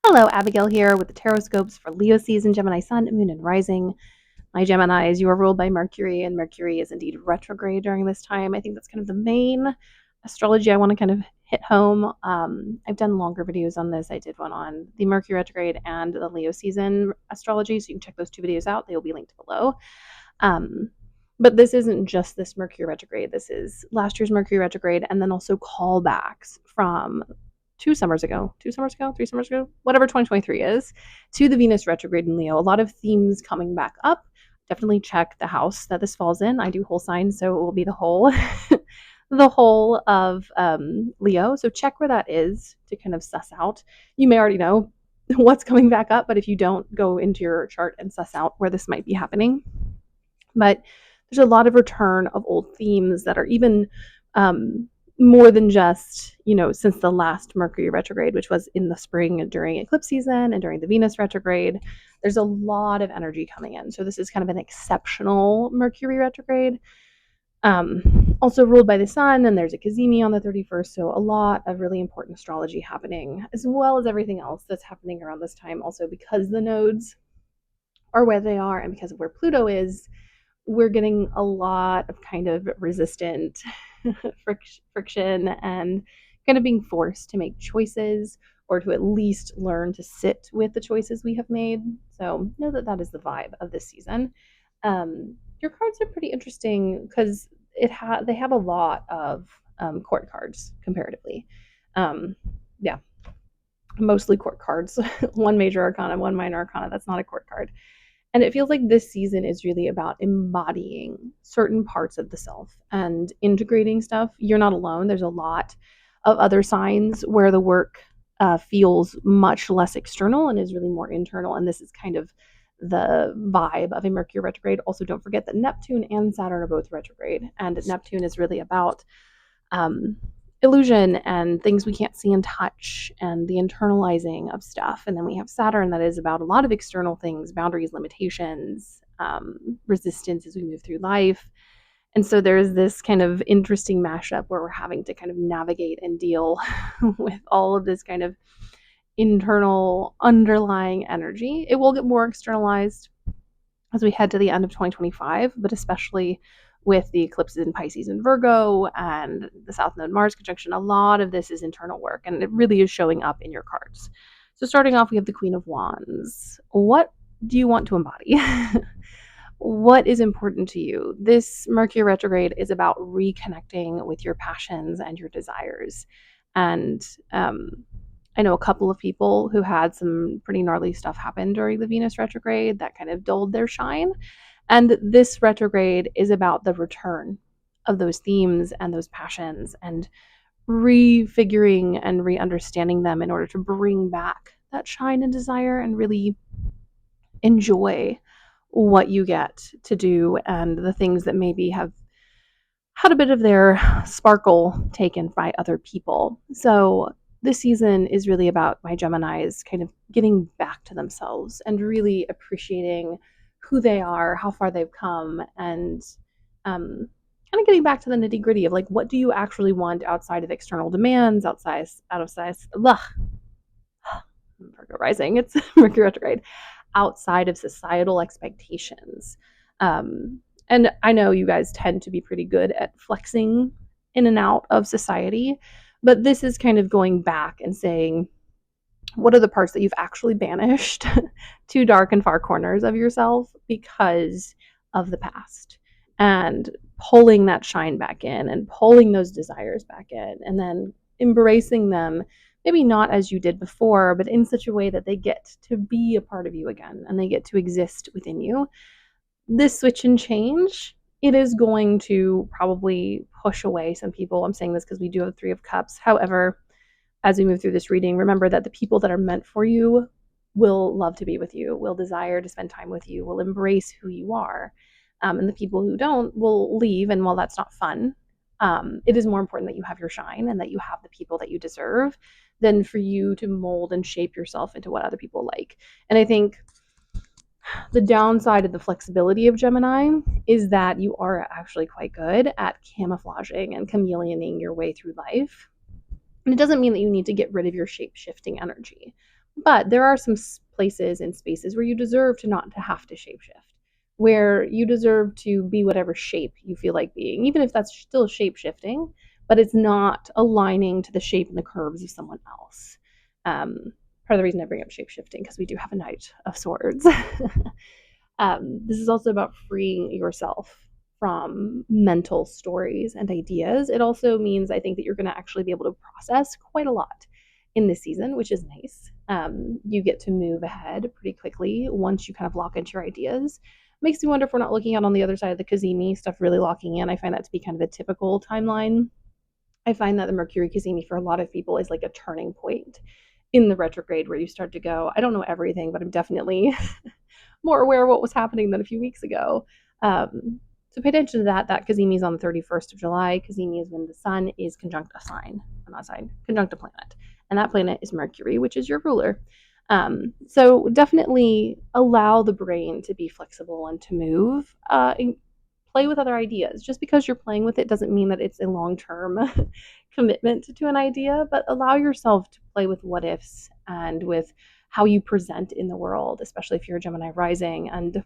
Hello, Abigail here with the Tarotscopes for Leo season, Gemini Sun, Moon, and Rising. My Geminis, you are ruled by Mercury, and Mercury is indeed retrograde during this time. I think that's kind of the main astrology I want to kind of hit home. I've done longer videos on this. I did one on the Mercury retrograde and the Leo season astrology, so you can check those two videos out. They will be linked below. But this isn't just this Mercury retrograde. This is last year's Mercury retrograde, and then also callbacks from 2 summers ago, 3 summers ago, whatever 2023 is, to the Venus retrograde in Leo. A lot of themes coming back up. Definitely check the house that this falls in. I do whole signs, so it will be the whole, the whole of Leo. So check where that is to kind of suss out. You may already know what's coming back up, but if you don't, go into your chart and suss out where this might be happening. But there's a lot of return of old themes that are even more than just, since the last Mercury retrograde, which was in the spring during eclipse season and during the Venus retrograde. There's a lot of energy coming in. So this is kind of an exceptional Mercury retrograde. Also ruled by the sun, and there's a Cazimi on the 31st. So a lot of really important astrology happening, as well as everything else that's happening around this time. Also, because the nodes are where they are and because of where Pluto is, we're getting a lot of kind of resistant friction and kind of being forced to make choices, or to at least learn to sit with the choices we have made. So know that that is the vibe of this season. Your cards are pretty interesting because they have a lot of court cards comparatively. Yeah, mostly court cards. One major arcana, one minor arcana. That's not a court card. And it feels like this season is really about embodying certain parts of the self and integrating stuff. You're not alone. There's a lot of other signs where the work feels much less external and is really more internal. And this is kind of the vibe of a Mercury retrograde. Also, don't forget that Neptune and Saturn are both retrograde. And Neptune is really about illusion and things we can't see and touch and the internalizing of stuff. And then we have Saturn that is about a lot of external things, boundaries, limitations, resistance as we move through life. And so there's this kind of interesting mashup where we're having to kind of navigate and deal with all of this kind of internal underlying energy. It will get more externalized as we head to the end of 2025, but especially with the eclipses in Pisces and Virgo and the South Node Mars conjunction, a lot of this is internal work, and it really is showing up in your cards. So starting off, we have the Queen of Wands. What do you want to embody? What is important to you? This Mercury retrograde is about reconnecting with your passions and your desires. And I know a couple of people who had some pretty gnarly stuff happen during the Venus retrograde that kind of dulled their shine. And this retrograde is about the return of those themes and those passions and refiguring and re-understanding them in order to bring back that shine and desire and really enjoy what you get to do and the things that maybe have had a bit of their sparkle taken by other people. So this season is really about my Geminis kind of getting back to themselves and really appreciating who they are, how far they've come, and kind of getting back to the nitty gritty of like, what do you actually want outside of external demands, Virgo rising, it's Mercury retrograde, outside of societal expectations. And I know you guys tend to be pretty good at flexing in and out of society, but this is kind of going back and saying, what are the parts that you've actually banished to dark and far corners of yourself because of the past, and pulling that shine back in and pulling those desires back in, and then embracing them, maybe not as you did before, but in such a way that they get to be a part of you again and they get to exist within you. This switch and change, it is going to probably push away some people. I'm saying this because we do have 3 of Cups. However, as we move through this reading, remember that the people that are meant for you will love to be with you, will desire to spend time with you, will embrace who you are. And the people who don't will leave. And while that's not fun, it is more important that you have your shine and that you have the people that you deserve than for you to mold and shape yourself into what other people like. And I think the downside of the flexibility of Gemini is that you are actually quite good at camouflaging and chameleoning your way through life. And it doesn't mean that you need to get rid of your shape-shifting energy, But there are some places and spaces where you deserve to not to have to shapeshift, where you deserve to be whatever shape you feel like being, even if that's still shape shifting, but it's not aligning to the shape and the curves of someone else. Part of the reason I bring up shape shifting because we do have a Knight of Swords. This is also about freeing yourself from mental stories and ideas. It also means I think that you're going to actually be able to process quite a lot in this season, which is nice. You get to move ahead pretty quickly once you kind of lock into your ideas. Makes me wonder if we're not looking out on the other side of the Kazemi stuff really locking in. I find that to be kind of a typical timeline. I find that the Mercury Kazemi for a lot of people is like a turning point in the retrograde where you start to go, I don't know everything, but I'm definitely more aware of what was happening than a few weeks ago. So pay attention to that. That Kazemi is on the 31st of July. Kazemi is when the sun is conjunct a sign, not a sign, conjunct a planet. And that planet is Mercury, which is your ruler. So definitely allow the brain to be flexible and to move and play with other ideas. Just because you're playing with it doesn't mean that it's a long-term commitment to an idea, but allow yourself to play with what ifs and with how you present in the world, especially if you're a Gemini rising. And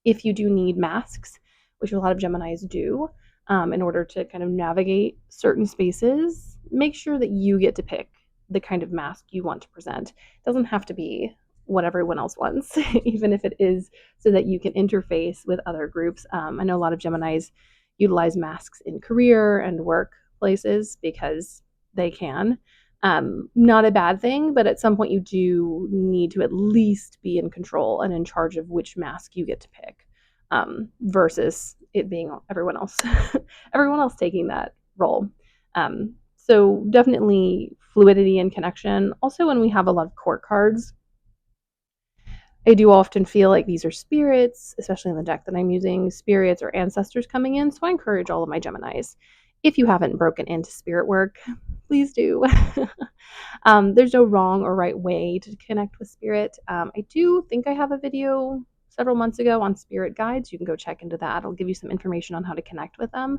if you do need masks, which a lot of Geminis do, in order to kind of navigate certain spaces, make sure that you get to pick the kind of mask you want to present. It doesn't have to be what everyone else wants, even if it is so that you can interface with other groups. I know a lot of Geminis utilize masks in career and work places because they can. Not a bad thing, but at some point you do need to at least be in control and in charge of which mask you get to pick, versus it being everyone else, everyone else taking that role. So definitely fluidity and connection. Also, when we have a lot of court cards, I do often feel like these are spirits, especially in the deck that I'm using, spirits or ancestors coming in. So I encourage all of my Geminis, if you haven't broken into spirit work, please do. There's no wrong or right way to connect with spirit. I do think I have a video several months ago on spirit guides. You can go check into that. I'll give you some information on how to connect with them.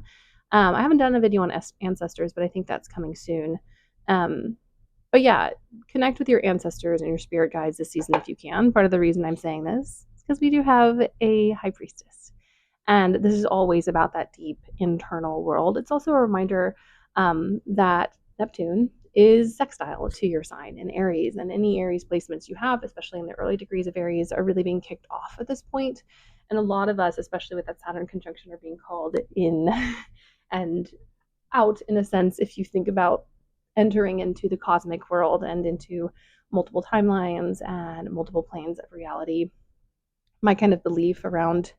I haven't done a video on ancestors, but I think that's coming soon. But yeah, connect with your ancestors and your spirit guides this season if you can. Part of the reason I'm saying this is because we do have a high priestess. And this is always about that deep internal world. It's also a reminder that Neptune is sextile to your sign in Aries, and any Aries placements you have, especially in the early degrees of Aries, are really being kicked off at this point. And a lot of us, especially with that Saturn conjunction, are being called in and out, in a sense, if you think about entering into the cosmic world and into multiple timelines and multiple planes of reality. My kind of belief around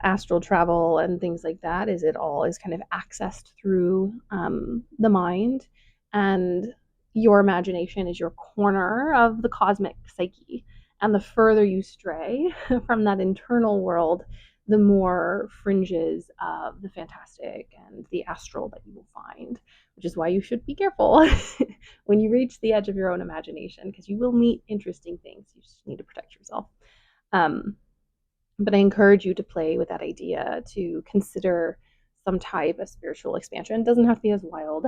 astral travel and things like that is it all is kind of accessed through the mind, and your imagination is your corner of the cosmic psyche, and the further you stray from that internal world, the more fringes of the fantastic and the astral that you will find, which is why you should be careful when you reach the edge of your own imagination, because you will meet interesting things. You just need to protect yourself. But I encourage you to play with that idea, to consider some type of spiritual expansion. It doesn't have to be as wild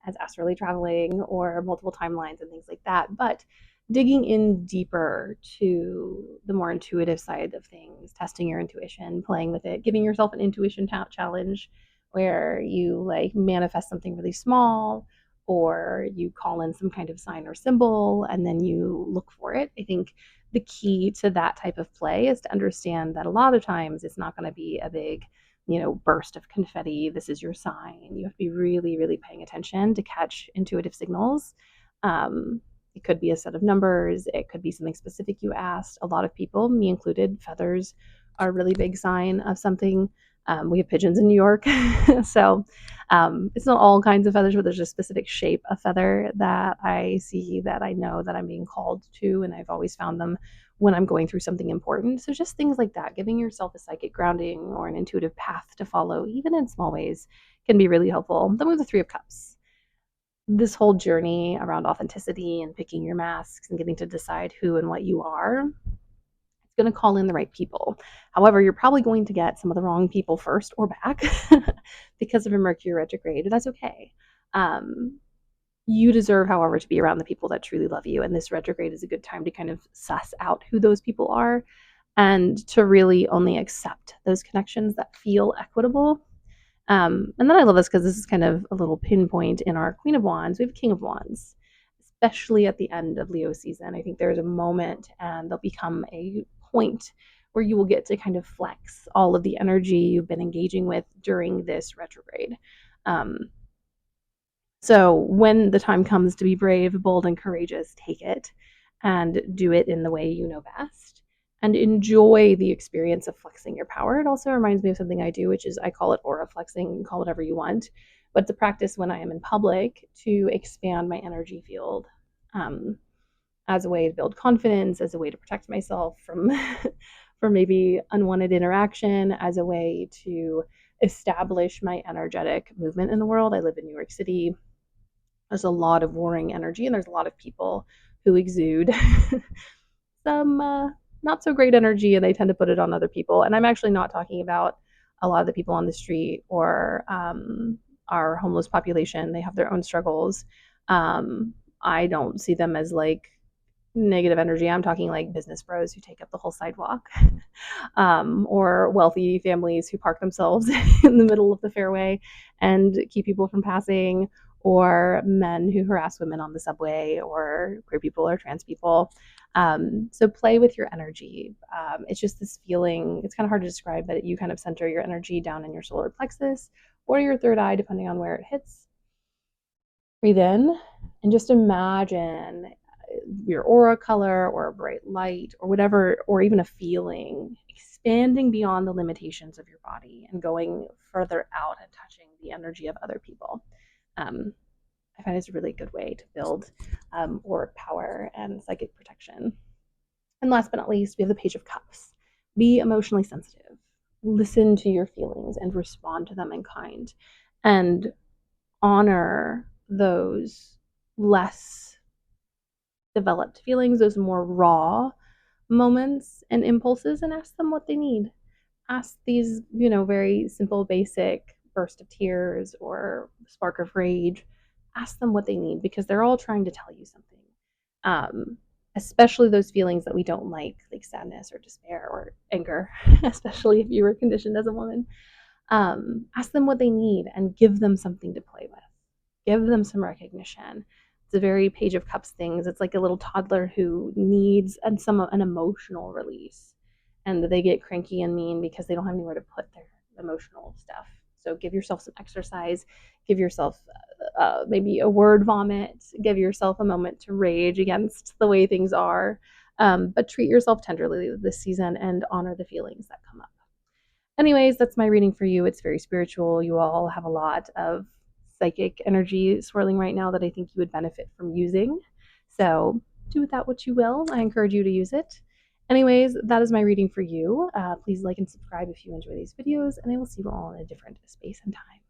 as astrally traveling or multiple timelines and things like that, but digging in deeper to the more intuitive side of things, testing your intuition, playing with it, giving yourself an intuition challenge where you like manifest something really small, or you call in some kind of sign or symbol and then you look for it. I think the key to that type of play is to understand that a lot of times it's not going to be a big, burst of confetti. This is your sign. You have to be really, really paying attention to catch intuitive signals. It could be a set of numbers. It could be something specific you asked. A lot of people, me included, feathers are a really big sign of something. We have pigeons in New York. So it's not all kinds of feathers, but there's a specific shape of feather that I see that I know that I'm being called to, and I've always found them when I'm going through something important. So just things like that, giving yourself a psychic grounding or an intuitive path to follow, even in small ways, can be really helpful. Then we have the Three of Cups. This whole journey around authenticity and picking your masks and getting to decide who and what you are, it's going to call in the right people. However, you're probably going to get some of the wrong people first or back because of a Mercury retrograde. That's okay. you deserve, however, to be around the people that truly love you. And this retrograde is a good time to kind of suss out who those people are and to really only accept those connections that feel equitable. And then I love this because this is kind of a little pinpoint in our Queen of Wands. We have King of Wands, especially at the end of Leo season. I think there's a moment and there'll become a point where you will get to kind of flex all of the energy you've been engaging with during this retrograde. Um, so when the time comes to be brave, bold, and courageous, take it and do it in the way you know best and enjoy the experience of flexing your power. It also reminds me of something I do, which is I call it aura flexing, call it whatever you want. But it's a practice when I am in public to expand my energy field um, as a way to build confidence, as a way to protect myself from from maybe unwanted interaction, as a way to establish my energetic movement in the world. I live in New York City. There's a lot of warring energy, and there's a lot of people who exude some not so great energy, and they tend to put it on other people. And I'm actually not talking about a lot of the people on the street or our homeless population. They have their own struggles. I don't see them as like negative energy. I'm talking like business bros who take up the whole sidewalk, or wealthy families who park themselves in the middle of the fairway and keep people from passing, or men who harass women on the subway, or queer people or trans people. So play with your energy. It's just this feeling, it's kind of hard to describe, but you kind of center your energy down in your solar plexus or your third eye, depending on where it hits. Breathe in and just imagine your aura color or a bright light or whatever, or even a feeling expanding beyond the limitations of your body and going further out and touching the energy of other people. I find it's a really good way to build auric power and psychic protection. And last but not least, we have the Page of Cups. Be emotionally sensitive. Listen to your feelings and respond to them in kind. And honor those less developed feelings, those more raw moments and impulses, and ask them what they need. Ask these, very simple, basic burst of tears or spark of rage. Ask them what they need because they're all trying to tell you something. Especially those feelings that we don't like sadness or despair or anger, especially if you were conditioned as a woman. Ask them what they need and give them something to play with. Give them some recognition. It's a very Page of Cups things. It's like a little toddler who needs an emotional release, and they get cranky and mean because they don't have anywhere to put their emotional stuff. So give yourself some exercise. Give yourself maybe a word vomit. Give yourself a moment to rage against the way things are. But treat yourself tenderly this season and honor the feelings that come up. Anyways, that's my reading for you. It's very spiritual. You all have a lot of psychic energy swirling right now that I think you would benefit from using. So do with that what you will. I encourage you to use it. Anyways, that is my reading for you. Please like and subscribe if you enjoy these videos, and I will see you all in a different space and time.